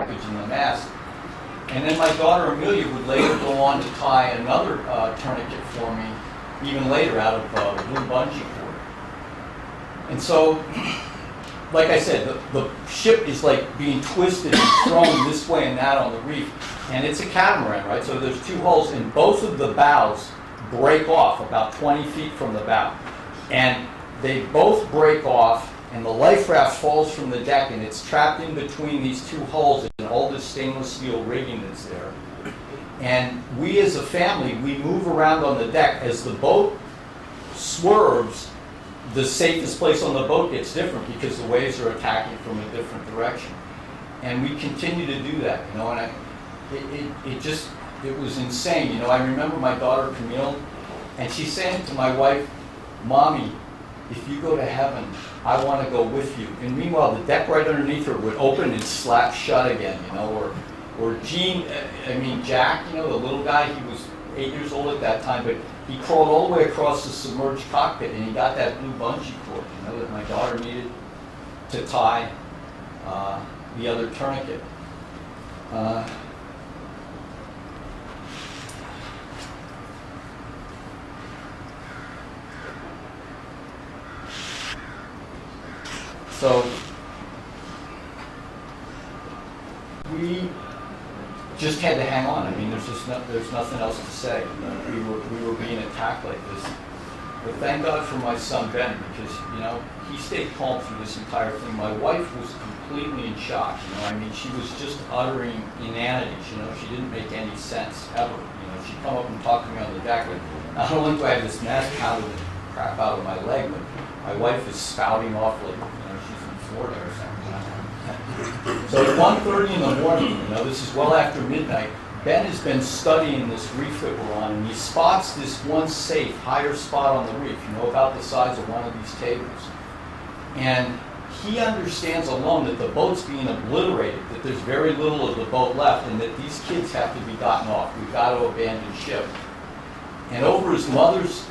package in the mast. And then my daughter Amelia would later go on to tie another tourniquet for me, even later, out of blue bungee cord. And so, like I said, the ship is like being twisted and thrown this way and that on the reef. And it's a catamaran, right? So there's two hulls, and both of the bows break off about 20 feet from the bow. And they both break off, and the life raft falls from the deck, and it's trapped in between these two hulls and all this stainless steel rigging that's there. And we as a family, we move around on the deck. As the boat swerves, the safest place on the boat gets different because the waves are attacking from a different direction. And we continue to do that, you know, and it was insane. You know, I remember my daughter Camille, and she's saying to my wife, "Mommy, if you go to heaven, I want to go with you." And meanwhile, the deck right underneath her would open and slap shut again, you know, or Jack, you know, the little guy, he was 8 years old at that time, but he crawled all the way across the submerged cockpit, and he got that blue bungee cord, you know, that my daughter needed to tie the other tourniquet. So we just had to hang on. I mean, there's nothing else to say. You know, we were being attacked like this. But thank God for my son Ben, because, you know, he stayed calm through this entire thing. My wife was completely in shock. You know, I mean, she was just uttering inanities. You know, she didn't make any sense ever. You know, she'd come up and talk to me on the deck, and not only do I have this mask pounding the crap out of my leg, but my wife is spouting off like, you know, she's in Florida or something. So at 1:30 in the morning, you know, this is well after midnight, Ben has been studying this reef that we're on, and he spots this one safe, higher spot on the reef, you know, about the size of one of these tables. And he understands alone that the boat's being obliterated, that there's very little of the boat left, and that these kids have to be gotten off. We've got to abandon ship. And over his mother's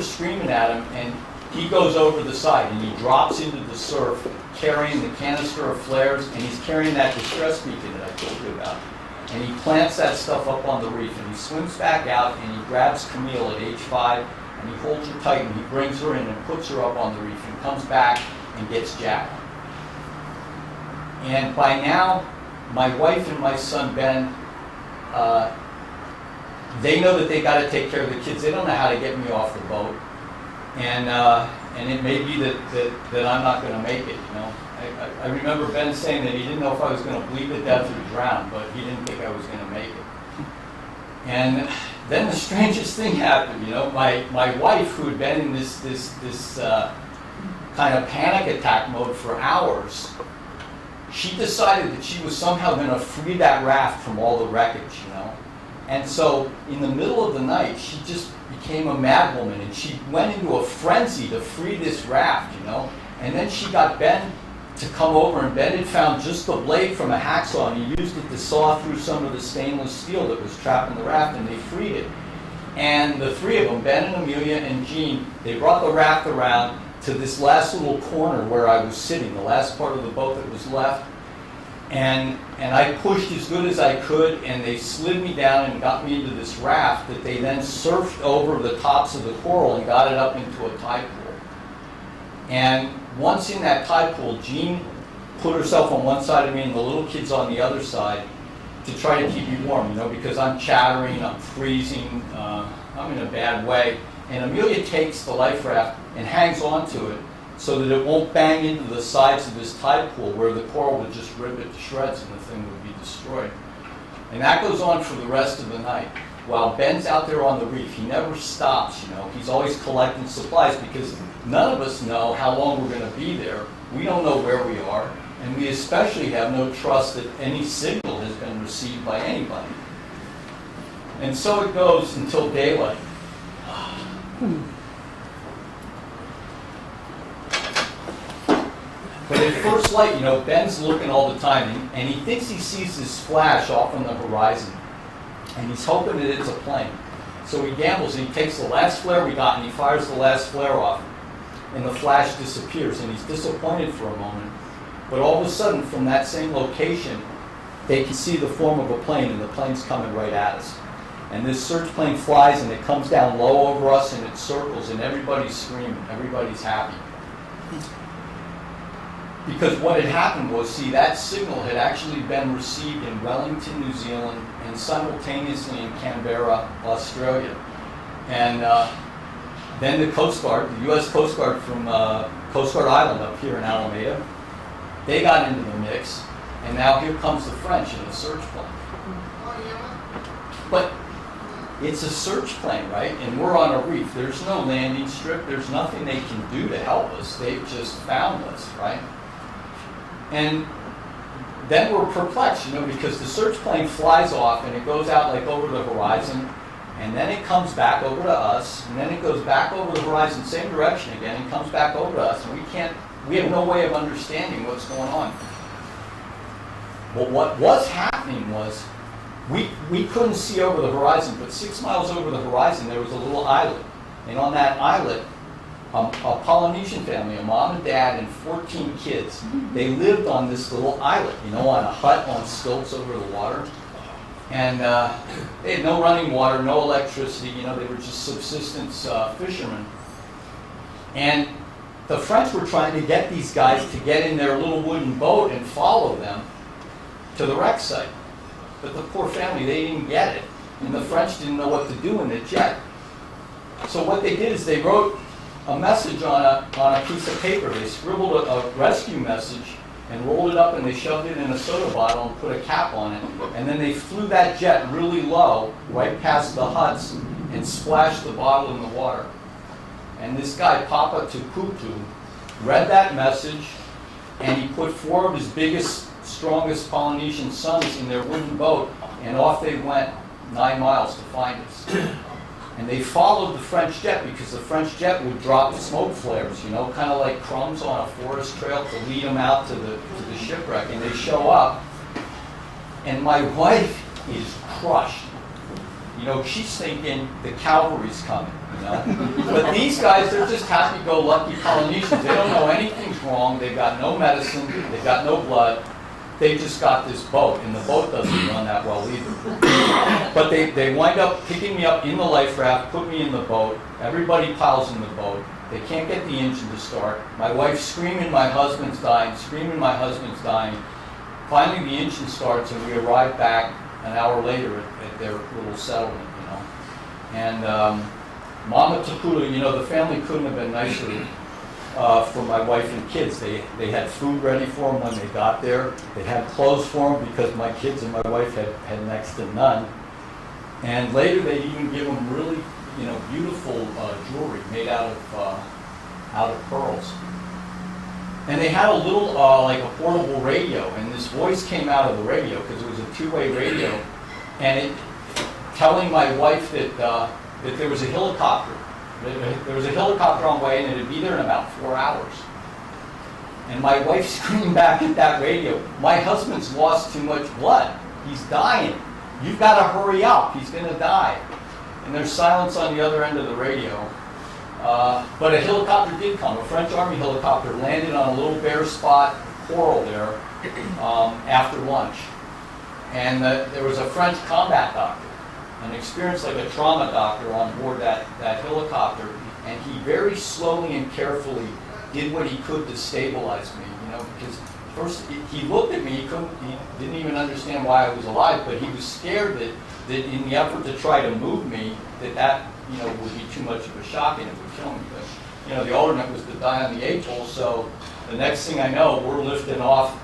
screaming at him, and he goes over the side, and he drops into the surf, carrying the canister of flares, and he's carrying that distress beacon that I told you about. And he plants that stuff up on the reef, and he swims back out, and he grabs Camille at age 5, and he holds her tight, and he brings her in and puts her up on the reef, and comes back and gets Jack. And by now, my wife and my son Ben, they know that they got to take care of the kids. They don't know how to get me off the boat. And it may be that I'm not going to make it, you know. I remember Ben saying that he didn't know if I was going to bleed to death or drown, but he didn't think I was going to make it. And then the strangest thing happened, you know. My wife, who had been in this kind of panic attack mode for hours, she decided that she was somehow going to free that raft from all the wreckage, you know. And so in the middle of the night, she just became a madwoman, and she went into a frenzy to free this raft, you know. And then she got Ben to come over, and Ben had found just the blade from a hacksaw, and he used it to saw through some of the stainless steel that was trapped in the raft, and they freed it. And the three of them, Ben and Amelia and Jean, they brought the raft around to this last little corner where I was sitting, the last part of the boat that was left. And I pushed as good as I could, and they slid me down and got me into this raft that they then surfed over the tops of the coral and got it up into a tide pool. And once in that tide pool, Jean put herself on one side of me and the little kids on the other side to try to keep me warm, you know, because I'm chattering, I'm freezing, I'm in a bad way. And Amelia takes the life raft and hangs onto it so that it won't bang into the sides of this tide pool where the coral would just rip it to shreds and the thing would be destroyed. And that goes on for the rest of the night. While Ben's out there on the reef, he never stops, you know. He's always collecting supplies because none of us know how long we're going to be there. We don't know where we are, and we especially have no trust that any signal has been received by anybody. And so it goes until daylight. But at first light, you know, Ben's looking all the time, and he thinks he sees this flash off on the horizon, and he's hoping that it's a plane. So he gambles, and he takes the last flare we got, and he fires the last flare off, and the flash disappears, and he's disappointed for a moment. But all of a sudden, from that same location, they can see the form of a plane, and the plane's coming right at us. And this search plane flies, and it comes down low over us, and it circles, and everybody's screaming, everybody's happy. Because what had happened was, see, that signal had actually been received in Wellington, New Zealand, and simultaneously in Canberra, Australia. And then the Coast Guard, the U.S. Coast Guard from Coast Guard Island up here in Alameda, they got into the mix, and now here comes the French in a search plane. But it's a search plane, right? And we're on a reef. There's no landing strip. There's nothing they can do to help us. They've just found us, right? And then we're perplexed, because the search plane flies off and it goes out like over the horizon, and then it comes back over to us, and then it goes back over the horizon, same direction again, and comes back over to us, and we have no way of understanding what's going on. But what was happening was, we couldn't see over the horizon, but 6 miles over the horizon there was a little islet, and on that islet, a Polynesian family, a mom and dad and 14 kids, they lived on this little islet, on a hut on stilts over the water. And they had no running water, no electricity, they were just subsistence fishermen. And the French were trying to get these guys to get in their little wooden boat and follow them to the wreck site. But the poor family, they didn't get it. And the French didn't know what to do in the jet. So what they did is they wrote a message on a piece of paper. They scribbled a rescue message and rolled it up, and they shoved it in a soda bottle and put a cap on it. And then they flew that jet really low, right past the huts, and splashed the bottle in the water. And this guy, Papa Tukutu, read that message, and he put 4 of his biggest, strongest Polynesian sons in their wooden boat, and off they went 9 miles to find us. And they followed the French jet, because the French jet would drop smoke flares, kind of like crumbs on a forest trail to lead them out to the shipwreck. And they show up, and my wife is crushed. She's thinking the cavalry's coming, But these guys, they're just happy-go-lucky Polynesians. They don't know anything's wrong. They've got no medicine. They've got no blood. They just got this boat, and the boat doesn't run that well either. But they wind up picking me up in the life raft, put me in the boat. Everybody piles in the boat. They can't get the engine to start. My wife's screaming, my husband's dying, screaming, my husband's dying. Finally, the engine starts, and we arrive back an hour later at their little settlement, And Mama Taputa, the family couldn't have been nicer for my wife and kids. They had food ready for them when they got there. They had clothes for them, because my kids and my wife had next to none. And later they even give them really, beautiful jewelry made out of pearls. And they had a little, like a portable radio, and this voice came out of the radio, because it was a two-way radio, and it telling my wife that there was a helicopter. There was a helicopter on the way, and it'd be there in about 4 hours. And my wife screamed back at that radio, "My husband's lost too much blood. He's dying. You've got to hurry up. He's going to die." And there's silence on the other end of the radio. But a helicopter did come. A French Army helicopter landed on a little bare spot, coral there, after lunch. And there was a French combat doctor, an experienced, like a trauma doctor, on board that helicopter, and he very slowly and carefully did what he could to stabilize me, because first he looked at me, he didn't even understand why I was alive, but he was scared that in the effort to try to move me, that would be too much of a shock and it would kill me. But, the alternate was to die on the atoll, so the next thing I know, we're lifting off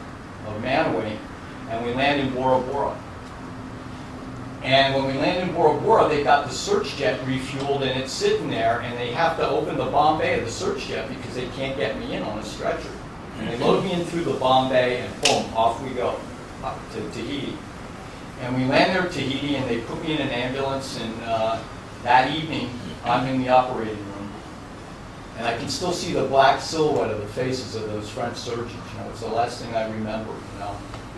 of Manaway, and we land in Bora Bora. And when we land in Bora Bora, they got the search jet refueled, and it's sitting there, and they have to open the bomb bay of the search jet because they can't get me in on a stretcher. And they load me in through the bomb bay, and boom, off we go to Tahiti. And we land there at Tahiti, and they put me in an ambulance, and that evening, I'm in the operating room. And I can still see the black silhouette of the faces of those French surgeons. It's the last thing I remember,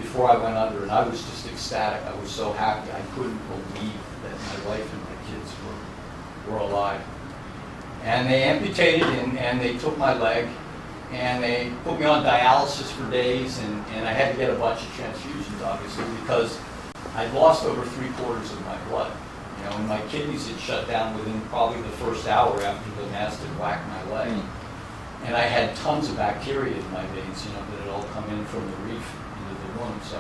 before I went under, and I was just ecstatic. I was so happy. I couldn't believe that my wife and my kids were alive. And they amputated, and they took my leg, and they put me on dialysis for days, and I had to get a bunch of transfusions, obviously, because I'd lost over 3/4 of my blood. You know, and my kidneys had shut down within probably the first hour after the mass had whacked my leg. And I had tons of bacteria in my veins, you know, that had all come in from the reef into the wound. So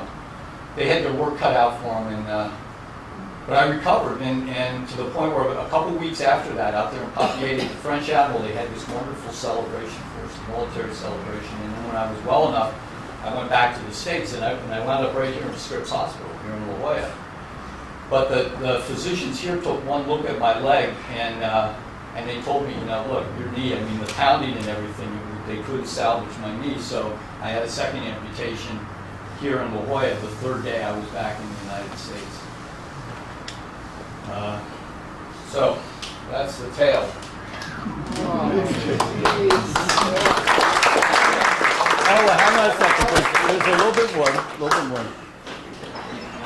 they had their work cut out for them, but I recovered, and to the point where a couple weeks after that, out there in Papeete, the French Admiral, they had this wonderful celebration for us, a military celebration. And then when I was well enough, I went back to the States, and I wound up right here in Scripps Hospital, here in La Jolla. But the physicians here took one look at my leg, and they told me, you know, look, your knee, I mean, the pounding and everything, they couldn't salvage my knee, so I had a second amputation here in La Jolla the third day I was back in the United States. So that's the tale. Oh, well, hang on a second. There's a little bit more.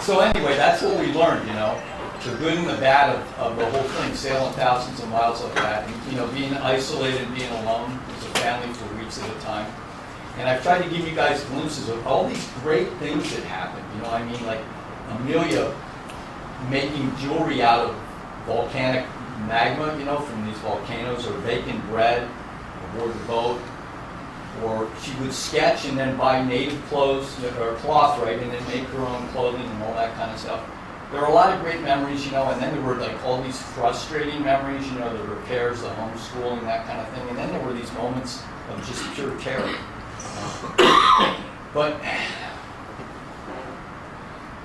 So anyway, that's what we learned, you know, the good and the bad of the whole thing, sailing thousands of miles like that, and, you know, being isolated, being alone as a family for weeks at a time. And I've tried to give you guys glimpses of all these great things that happened, you know, I mean, like Amelia making jewelry out of volcanic magma, you know, from these volcanoes, or baking bread aboard the boat, or she would sketch and then buy native clothes or cloth, right, and then make her own clothing and all that kind of stuff. There were a lot of great memories, you know, and then there were like all these frustrating memories, you know, the repairs, the homeschooling, that kind of thing, and then there were these moments of just pure terror. But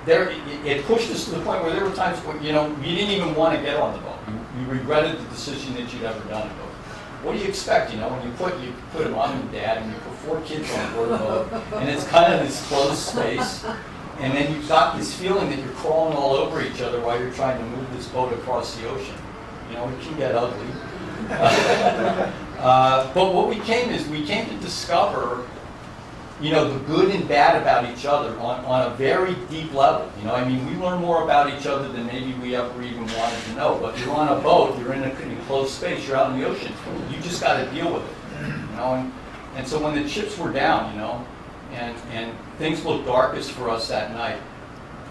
it pushed us to the point where there were times when, you know, you didn't even want to get on the boat. You regretted the decision that you'd ever done it. What do you expect, you know, when you put a mom and dad and you put 4 kids on board a boat, and it's kind of this closed space, and then you've got this feeling that you're crawling all over each other while you're trying to move this boat across the ocean. You know, it can get ugly. But what we came to discover, you know, the good and bad about each other on a very deep level. You know, I mean, we learn more about each other than maybe we ever even wanted to know. But you're on a boat, you're in a enclosed space, you're out in the ocean. You just got to deal with it. You know, and so when the chips were down, you know, and things looked darkest for us that night,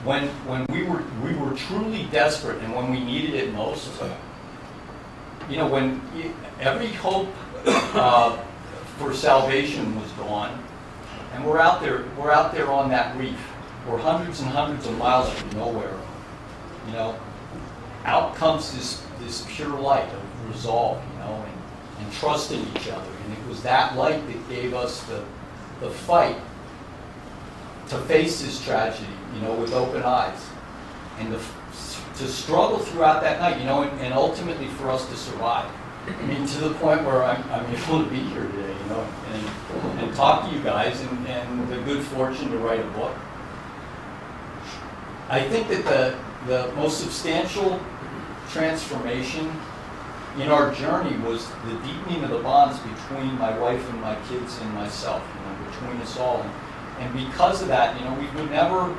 when we were truly desperate and when we needed it most, you know, when every hope for salvation was gone. And we're out there on that reef. We're hundreds and hundreds of miles from nowhere. You know, out comes this pure light of resolve, you know, and trust in each other. And it was that light that gave us the fight to face this tragedy, you know, with open eyes, and to struggle throughout that night, you know, and ultimately for us to survive. I mean, to the point where I'm able to be here today, you know, and talk to you guys, and the good fortune to write a book. I think that the most substantial transformation in our journey was the deepening of the bonds between my wife and my kids and myself, you know, between us all. And because of that, you know, we would never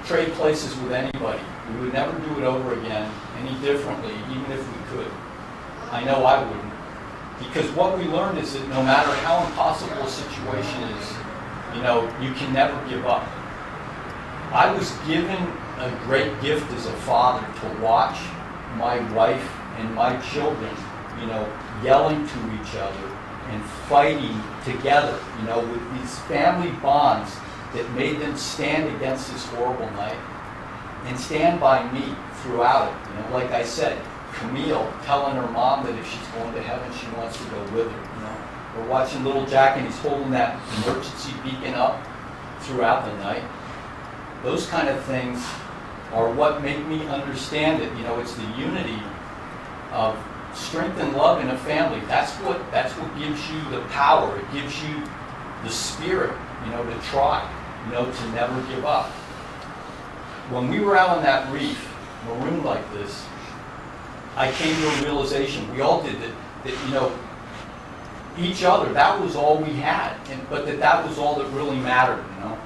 trade places with anybody. We would never do it over again any differently, even if we could. I know I wouldn't. Because what we learned is that no matter how impossible a situation is, you know, you can never give up. I was given a great gift as a father to watch my wife and my children, you know, yelling to each other and fighting together, you know, with these family bonds that made them stand against this horrible night and stand by me throughout it. You know, like I said, Camille telling her mom that if she's going to heaven, she wants to go with her. You know, we're watching little Jack and he's holding that emergency beacon up throughout the night. Those kind of things are what make me understand it. You know, it's the unity of strength and love in a family. That's what gives you the power. It gives you the spirit, you know, to try, you know, to never give up. When we were out on that reef, marooned like this, I came to a realization, we all did, that you know, each other, that was all we had, but that was all that really mattered, you know.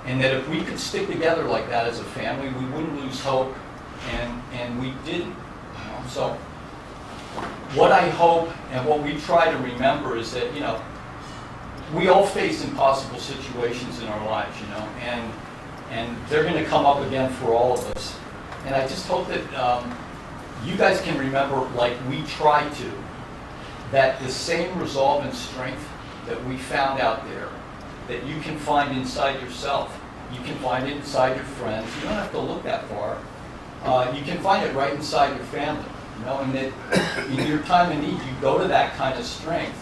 And that if we could stick together like that as a family, we wouldn't lose hope, and we didn't. You know? So what I hope and what we try to remember is that, you know, we all face impossible situations in our lives, you know, and they're going to come up again for all of us. And I just hope that you guys can remember, like we try to, that the same resolve and strength that we found out there, that you can find inside yourself. You can find it inside your friends. You don't have to look that far. You can find it right inside your family, you know, and that in your time of need, you go to that kind of strength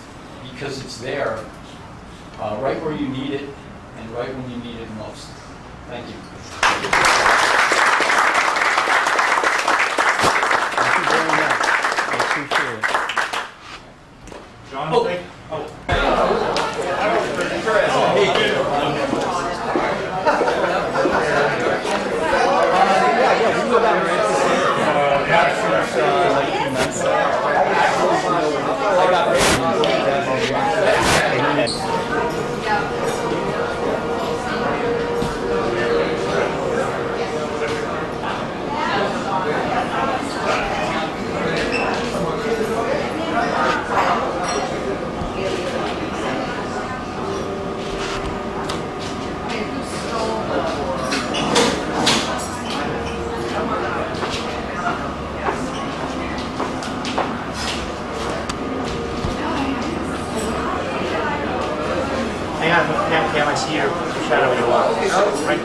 because it's there, right where you need it and right when you need it most. Thank you. Thank you very much. I appreciate it. John, Yeah, we go down there since like 2 months. I got Hang on, Cam, I see your shadow you walk. Right.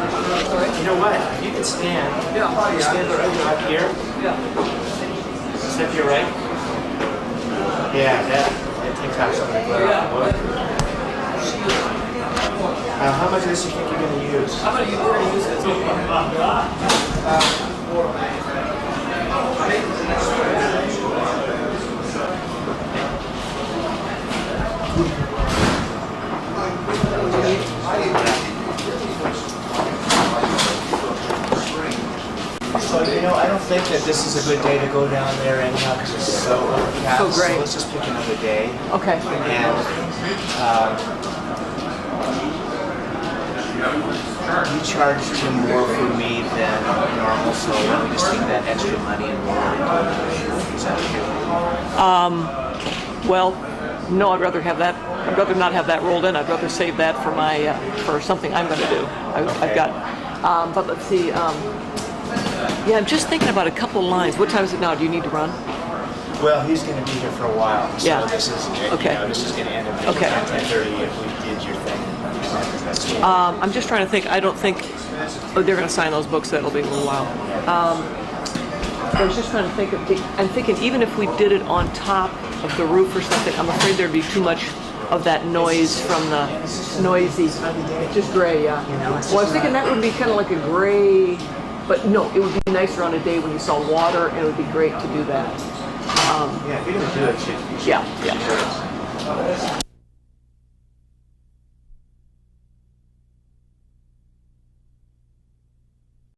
You know what? You can stand. You stand right up here. Step to your right. Yeah, that takes out some of the glare off the book. How much of this do you think you're going to use? How about you? We're going to use this. So, you know, I don't think that this is a good day to go down there anyhow because it's so overcast. So great. So let's just pick another day. Okay. And you charged him more for me than normal, so why don't we just take that extra money and roll it into it? Is that okay? Well, no, I'd rather have that. I'd rather not have that rolled in. I'd rather save that for my for something I'm going to do. I've got. But let's see. Yeah, I'm just thinking about a couple of lines. What time is it now? Do you need to run? Well, he's going to be here for a while, so Yeah. this is Okay. You know, this is going to end at Okay. 10:30 if we did your thing. That's cool. I'm just trying to think. I don't think. Oh, they're going to sign those books. That'll be a little while. I was just trying to think of. I'm thinking even if we did it on top of the roof or something, I'm afraid there'd be too much of that noise from the noisy. Just gray, yeah. Well, I was thinking that would be kind of like a gray. But no, it would be nicer on a day when you saw water, and it would be great to do that. Yeah, if you're going to do it, you should Yeah.